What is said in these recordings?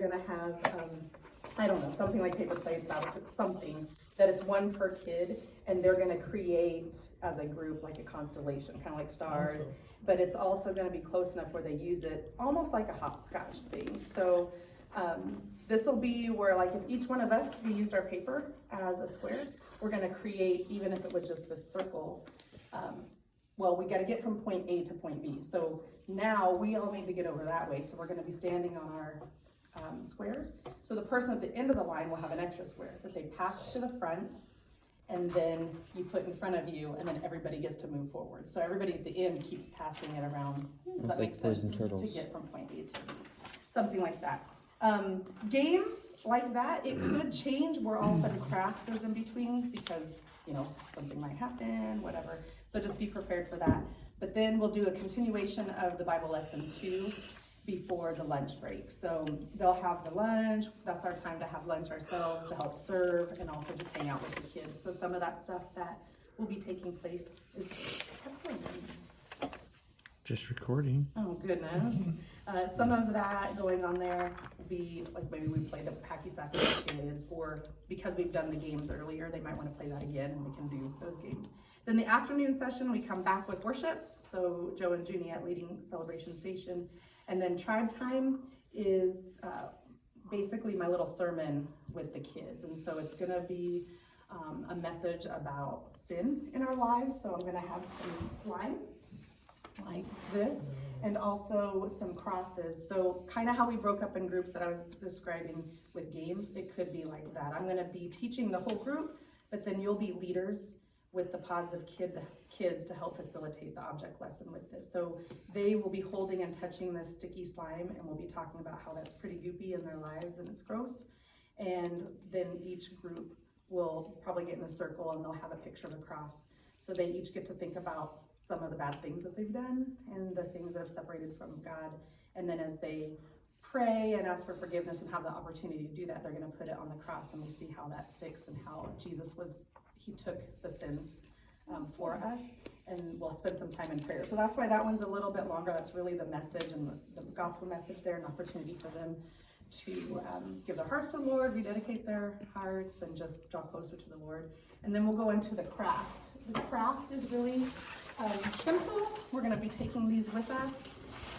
gonna have, I don't know, something like paper plates, fabric, something that it's one per kid, and they're gonna create as a group like a constellation, kind of like stars, but it's also gonna be close enough where they use it almost like a hopscotch thing. So this will be where, like, if each one of us, we used our paper as a square, we're gonna create, even if it was just this circle, well, we gotta get from point A to point B. So now we all need to get over that way. So we're gonna be standing on our squares. So the person at the end of the line will have an extra square that they pass to the front, and then you put in front of you, and then everybody gets to move forward. So everybody at the end keeps passing it around. Does that make sense? To get from point A to B, something like that. Games like that, it could change where all of a sudden crafts is in between, because you know, something might happen, whatever. So just be prepared for that. But then we'll do a continuation of the Bible lesson 2 before the lunch break. So they'll have the lunch. That's our time to have lunch ourselves, to help serve, and also just hang out with the kids. So some of that stuff that will be taking place is, what's going on? Just recording. Oh goodness. Some of that going on there will be like, maybe we played a hacky sack with the kids, or because we've done the games earlier, they might want to play that again, and we can do those games. Then the afternoon session, we come back with worship. So Joe and Juniette leading Celebration Station. And then tribe time is basically my little sermon with the kids. And so it's gonna be a message about sin in our lives. So I'm gonna have some slime like this, and also some crosses. So kind of how we broke up in groups that I was describing with games, it could be like that. I'm gonna be teaching the whole group, but then you'll be leaders with the pods of kids to help facilitate the object lesson with this. So they will be holding and touching this sticky slime, and we'll be talking about how that's pretty goopy in their lives and it's gross. And then each group will probably get in a circle, and they'll have a picture of a cross. So they each get to think about some of the bad things that they've done and the things that have separated from God. And then as they pray and ask for forgiveness and have the opportunity to do that, they're gonna put it on the cross, and we see how that sticks and how Jesus he took the sins for us, and we'll spend some time in prayer. So that's why that one's a little bit longer. That's really the message and the gospel message there, an opportunity for them to give their hearts to the Lord, rededicate their hearts, and just draw closer to the Lord. And then we'll go into the craft. The craft is really simple. We're gonna be taking these with us.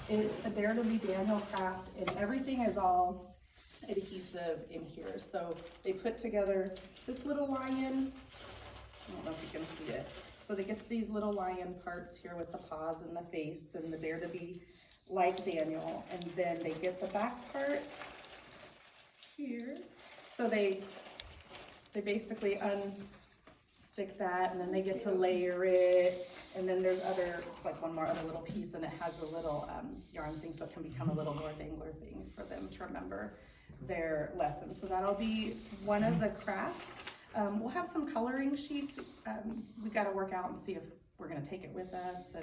It's a Dare to Be Daniel craft, and everything is all adhesive in here. So they put together this little lion. I don't know if you can see it. So they get these little lion parts here with the paws and the face and the Dare to Be like Daniel, and then they get the back part here. So they basically unstick that, and then they get to layer it, and then there's one more other little piece, and it has a little yarn thing, so it can become a little more dangler thing for them to remember their lesson. So that'll be one of the crafts. We'll have some coloring sheets. We got to work out and see if we're going to take it with us,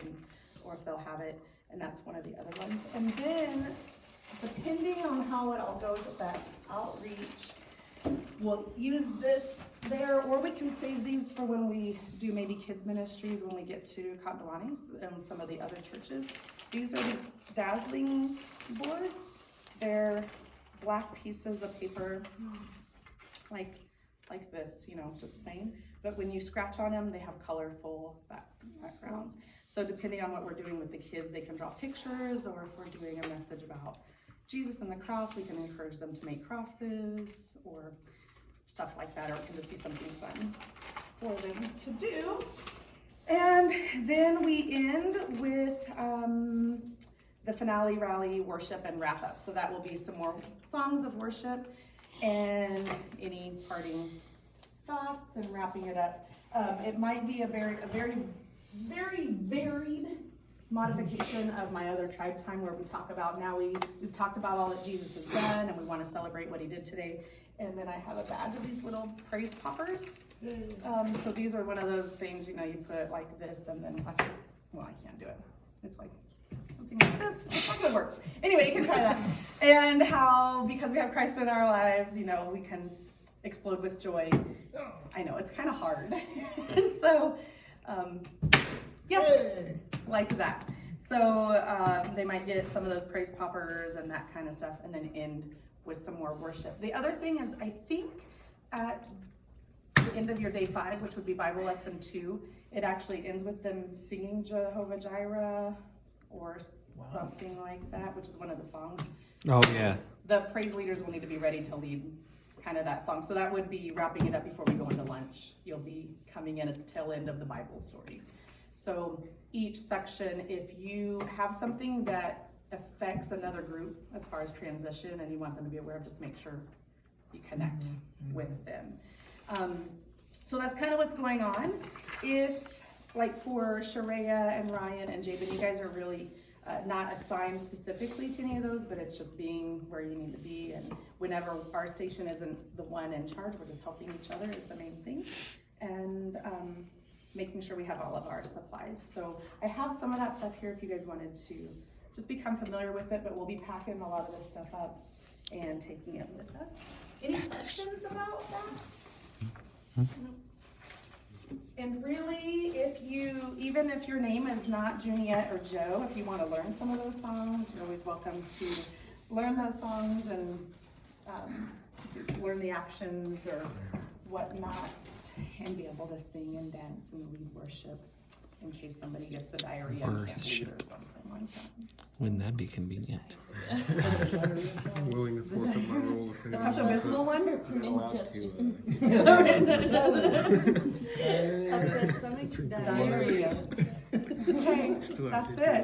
or if they'll have it, and that's one of the other ones. And then, depending on how it all goes at that outreach, we'll use this there, or we can save these for when we do maybe kids ministries, when we get to Katlani's and some of the other churches. These are these dazzling boards. They're black pieces of paper, like this, you know, just plain. But when you scratch on them, they have colorful backgrounds. So depending on what we're doing with the kids, they can draw pictures, or if we're doing a message about Jesus and the cross, we can encourage them to make crosses or stuff like that, or it can just be something fun for them to do. And then we end with the finale, rally, worship, and wrap up. So that will be some more songs of worship and any parting thoughts and wrapping it up. It might be a very varied modification of my other tribe time, where we talk about, now we've talked about all that Jesus has done, and we want to celebrate what he did today. And then I have a badge of these little praise poppers. So these are one of those things, you know, you put like this, and then, well, I can't do it. It's like something like this. It's not gonna work. Anyway, you can try that. And how, because we have Christ in our lives, you know, we can explode with joy. I know, it's kind of hard. And so, yes, like that. So they might get some of those praise poppers and that kind of stuff, and then end with some more worship. The other thing is, I think at the end of your day 5, which would be Bible lesson 2, it actually ends with them singing Jehovah Jireh or something like that, which is one of the songs. Oh, yeah. The praise leaders will need to be ready to lead kind of that song. So that would be wrapping it up before we go into lunch. You'll be coming in at the tail end of the Bible story. So each section, if you have something that affects another group as far as transition and you want them to be aware of, just make sure you connect with them. So that's kind of what's going on. If, like for Sharia and Ryan and Jabin, you guys are really not assigned specifically to any of those, but it's just being where you need to be. And whenever our station isn't the one in charge, we're just helping each other is the main thing. And making sure we have all of our supplies. So I have some of that stuff here if you guys wanted to just become familiar with it, but we'll be packing a lot of this stuff up and taking it with us. Any questions about that? And really, even if your name is not Juniette or Joe, if you want to learn some of those songs, you're always welcome to learn those songs and learn the actions or whatnot, and be able to sing and dance and lead worship in case somebody gets the diarrhea and can't lead or something like that. Wouldn't that be convenient? I'm willing to forfeit my role if The Pepto-Bismol one? Diarrhea. Okay, that's it.